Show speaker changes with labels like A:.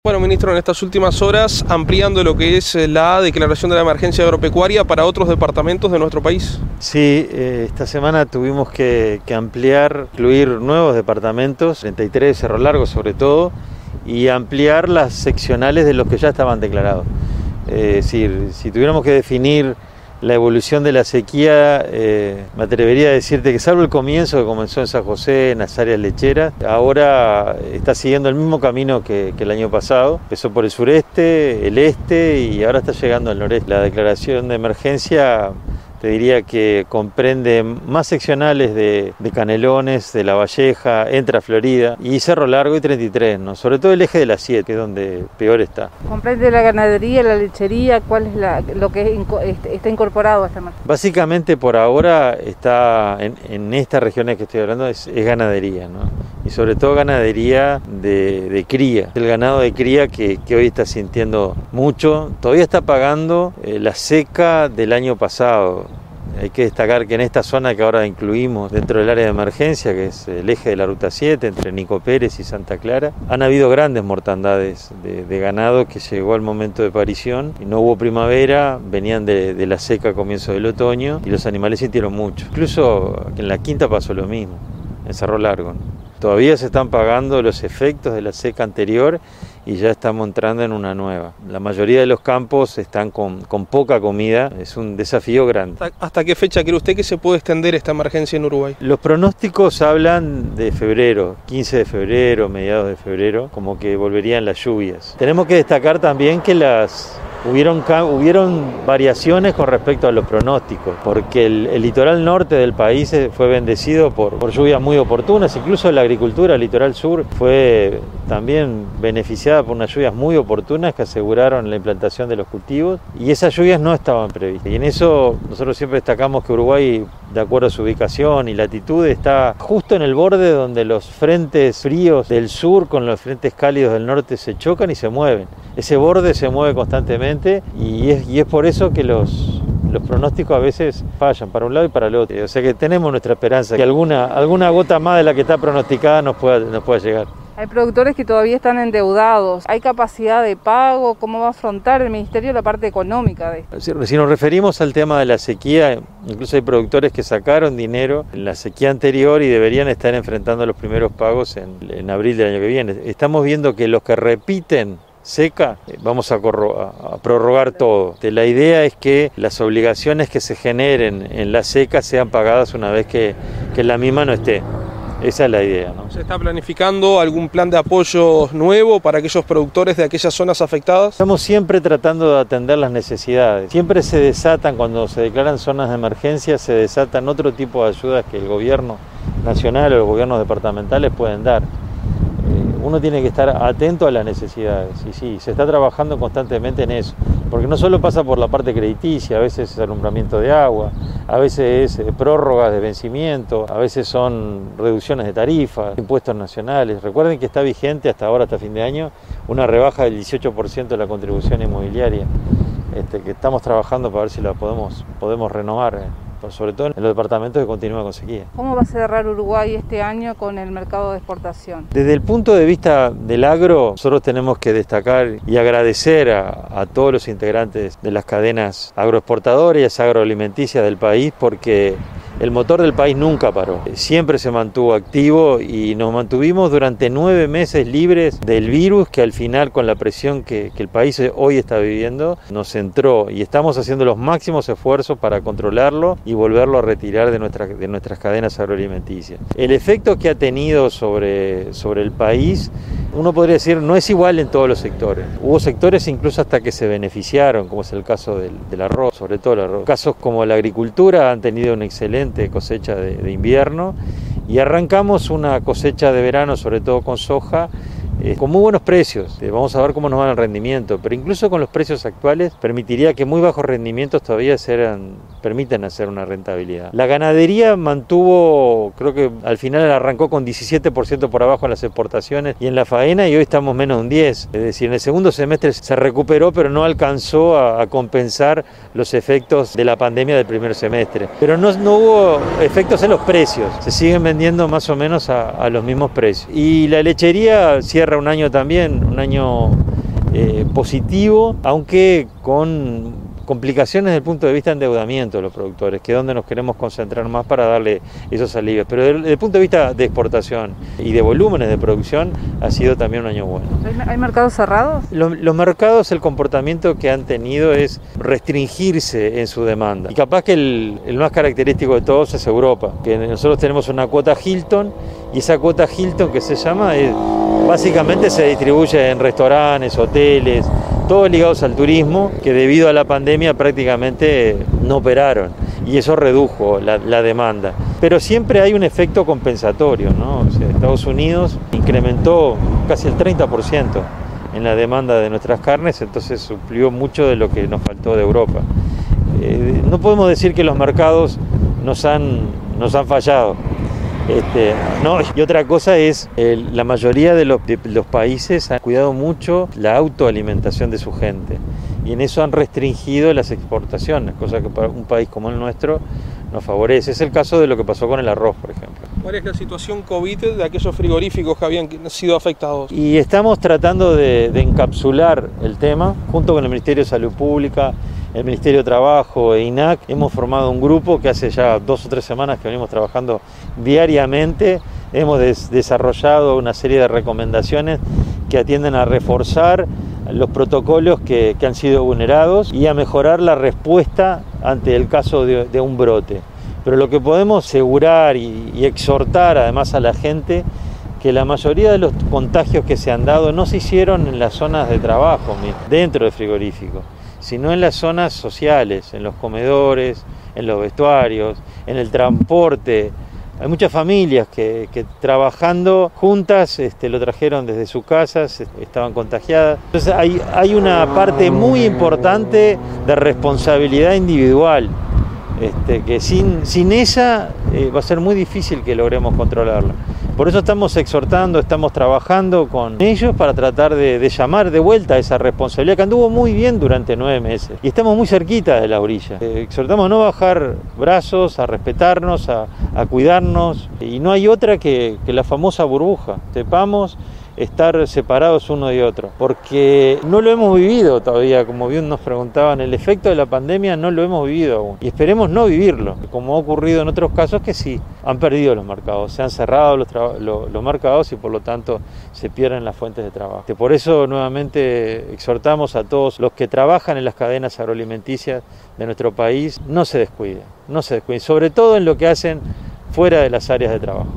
A: Bueno, ministro, en estas últimas horas, ampliando lo que es la declaración de la emergencia agropecuaria para otros departamentos de nuestro país.
B: Sí, esta semana tuvimos que ampliar, incluir nuevos departamentos, 33 de Cerro Largo sobre todo, y ampliar las seccionales de los que ya estaban declarados. Es decir, si tuviéramos que definir la evolución de la sequía, me atrevería a decirte que salvo el comienzo que comenzó en San José, en las áreas lecheras, ahora está siguiendo el mismo camino que el año pasado. Empezó por el sureste, el este y ahora está llegando al noreste. La declaración de emergencia te diría que comprende más seccionales de Canelones, de La Valleja, entra Florida y Cerro Largo y 33, ¿no? Sobre todo el eje de la 7, que es donde peor está.
C: ¿Comprende la ganadería, la lechería? ¿Cuál es lo que está incorporado a esta marca?
B: Básicamente por ahora está en estas regiones que estoy hablando es ganadería, ¿no? Y sobre todo ganadería de cría. El ganado de cría que hoy está sintiendo mucho, todavía está pagando la seca del año pasado. Hay que destacar que en esta zona que ahora incluimos dentro del área de emergencia, que es el eje de la Ruta 7, entre Nico Pérez y Santa Clara, han habido grandes mortandades de ganado que llegó al momento de parición y no hubo primavera, venían de la seca a comienzo del otoño y los animales sintieron mucho. Incluso en la Quinta pasó lo mismo, en Cerro Largo, ¿no? Todavía se están pagando los efectos de la seca anterior y ya estamos entrando en una nueva. La mayoría de los campos están con poca comida, es un desafío grande.
A: ¿Hasta qué fecha cree usted que se puede extender esta emergencia en Uruguay?
B: Los pronósticos hablan de febrero, 15 de febrero, mediados de febrero, como que volverían las lluvias. Tenemos que destacar también que hubieron variaciones con respecto a los pronósticos, porque el litoral norte del país fue bendecido por lluvias muy oportunas, incluso la agricultura, el litoral sur, fue también beneficiada por unas lluvias muy oportunas que aseguraron la implantación de los cultivos y esas lluvias no estaban previstas. Y en eso nosotros siempre destacamos que Uruguay, de acuerdo a su ubicación y latitud, está justo en el borde donde los frentes fríos del sur con los frentes cálidos del norte se chocan y se mueven. Ese borde se mueve constantemente y es por eso que los pronósticos a veces fallan para un lado y para el otro. O sea que tenemos nuestra esperanza que alguna gota más de la que está pronosticada nos pueda llegar.
C: Hay productores que todavía están endeudados. ¿Hay capacidad de pago? ¿Cómo va a afrontar el Ministerio la parte económica de esto?
B: Si nos referimos al tema de la sequía, incluso hay productores que sacaron dinero en la sequía anterior y deberían estar enfrentando los primeros pagos en abril del año que viene. Estamos viendo que los que repiten seca, vamos a prorrogar todo. La idea es que las obligaciones que se generen en la seca sean pagadas una vez que la misma no esté. Esa es la idea, ¿no?
A: ¿Se está planificando algún plan de apoyo nuevo para aquellos productores de aquellas zonas afectadas?
B: Estamos siempre tratando de atender las necesidades. Siempre se desatan, cuando se declaran zonas de emergencia, se desatan otro tipo de ayudas que el gobierno nacional o los gobiernos departamentales pueden dar. Uno tiene que estar atento a las necesidades y sí, se está trabajando constantemente en eso, porque no solo pasa por la parte crediticia, a veces es alumbramiento de agua, a veces es prórrogas de vencimiento, a veces son reducciones de tarifas, impuestos nacionales. Recuerden que está vigente hasta ahora, hasta fin de año, una rebaja del 18% de la contribución inmobiliaria, que estamos trabajando para ver si la podemos renovar. Sobre todo en los departamentos que continúan con sequía.
C: ¿Cómo va a cerrar Uruguay este año con el mercado de exportación?
B: Desde el punto de vista del agro, nosotros tenemos que destacar y agradecer a todos los integrantes de las cadenas agroexportadoras y agroalimenticias del país, porque el motor del país nunca paró, siempre se mantuvo activo y nos mantuvimos durante 9 meses libres del virus que al final, con la presión que el país hoy está viviendo, nos entró y estamos haciendo los máximos esfuerzos para controlarlo y volverlo a retirar de nuestras cadenas agroalimenticias. El efecto que ha tenido sobre el país, uno podría decir, no es igual en todos los sectores. Hubo sectores incluso hasta que se beneficiaron, como es el caso del arroz, sobre todo el arroz. Casos como la agricultura han tenido una excelente cosecha de invierno y arrancamos una cosecha de verano, sobre todo con soja, con muy buenos precios. Vamos a ver cómo nos va el rendimiento, pero incluso con los precios actuales permitiría que muy bajos rendimientos todavía permitan hacer una rentabilidad. La ganadería mantuvo, creo que al final arrancó con 17% por abajo en las exportaciones y en la faena, y hoy estamos menos de un 10%. Es decir, en el segundo semestre se recuperó, pero no alcanzó a compensar los efectos de la pandemia del primer semestre. Pero no hubo efectos en los precios, se siguen vendiendo más o menos a los mismos precios. Y la lechería cierra un año también, un año positivo, aunque con complicaciones desde el punto de vista de endeudamiento de los productores, que es donde nos queremos concentrar más para darle esos alivios. Pero desde el punto de vista de exportación y de volúmenes de producción ha sido también un año bueno.
C: ¿Hay mercados cerrados?
B: Los mercados, el comportamiento que han tenido es restringirse en su demanda. Y capaz que el más característico de todos es Europa, que nosotros tenemos una cuota Hilton, y esa cuota Hilton que se llama, básicamente se distribuye en restaurantes, hoteles, todos ligados al turismo, que debido a la pandemia prácticamente no operaron, y eso redujo la demanda. Pero siempre hay un efecto compensatorio, ¿no? O sea, Estados Unidos incrementó casi el 30% en la demanda de nuestras carnes, entonces suplió mucho de lo que nos faltó de Europa. No podemos decir que los mercados nos han fallado. No, y otra cosa es, la mayoría de los países han cuidado mucho la autoalimentación de su gente, y en eso han restringido las exportaciones, cosa que para un país como el nuestro nos favorece. Es el caso de lo que pasó con el arroz, por ejemplo.
A: ¿Cuál es la situación COVID de aquellos frigoríficos que habían sido afectados?
B: Y estamos tratando de encapsular el tema junto con el Ministerio de Salud Pública, el Ministerio de Trabajo e INAC. Hemos formado un grupo que hace ya 2 o 3 semanas que venimos trabajando diariamente. Hemos desarrollado una serie de recomendaciones que atienden a reforzar los protocolos que han sido vulnerados y a mejorar la respuesta ante el caso de un brote. Pero lo que podemos asegurar y exhortar además a la gente, que la mayoría de los contagios que se han dado no se hicieron en las zonas de trabajo, dentro del frigorífico, sino en las zonas sociales, en los comedores, en los vestuarios, en el transporte. Hay muchas familias que trabajando juntas lo trajeron desde sus casas, estaban contagiadas. Entonces hay una parte muy importante de responsabilidad individual, que sin ella va a ser muy difícil que logremos controlarla. Por eso estamos exhortando, estamos trabajando con ellos para tratar de llamar de vuelta a esa responsabilidad que anduvo muy bien durante 9 meses. Y estamos muy cerquita de la orilla. Exhortamos a no bajar brazos, a respetarnos, a cuidarnos. Y no hay otra que la famosa burbuja. Sepamos estar separados uno de otro, porque no lo hemos vivido todavía, como bien nos preguntaban, el efecto de la pandemia no lo hemos vivido aún, y esperemos no vivirlo, como ha ocurrido en otros casos que sí, han perdido los mercados, se han cerrado los mercados y por lo tanto se pierden las fuentes de trabajo. Por eso nuevamente exhortamos a todos los que trabajan en las cadenas agroalimenticias de nuestro país, no se descuiden, sobre todo en lo que hacen fuera de las áreas de trabajo.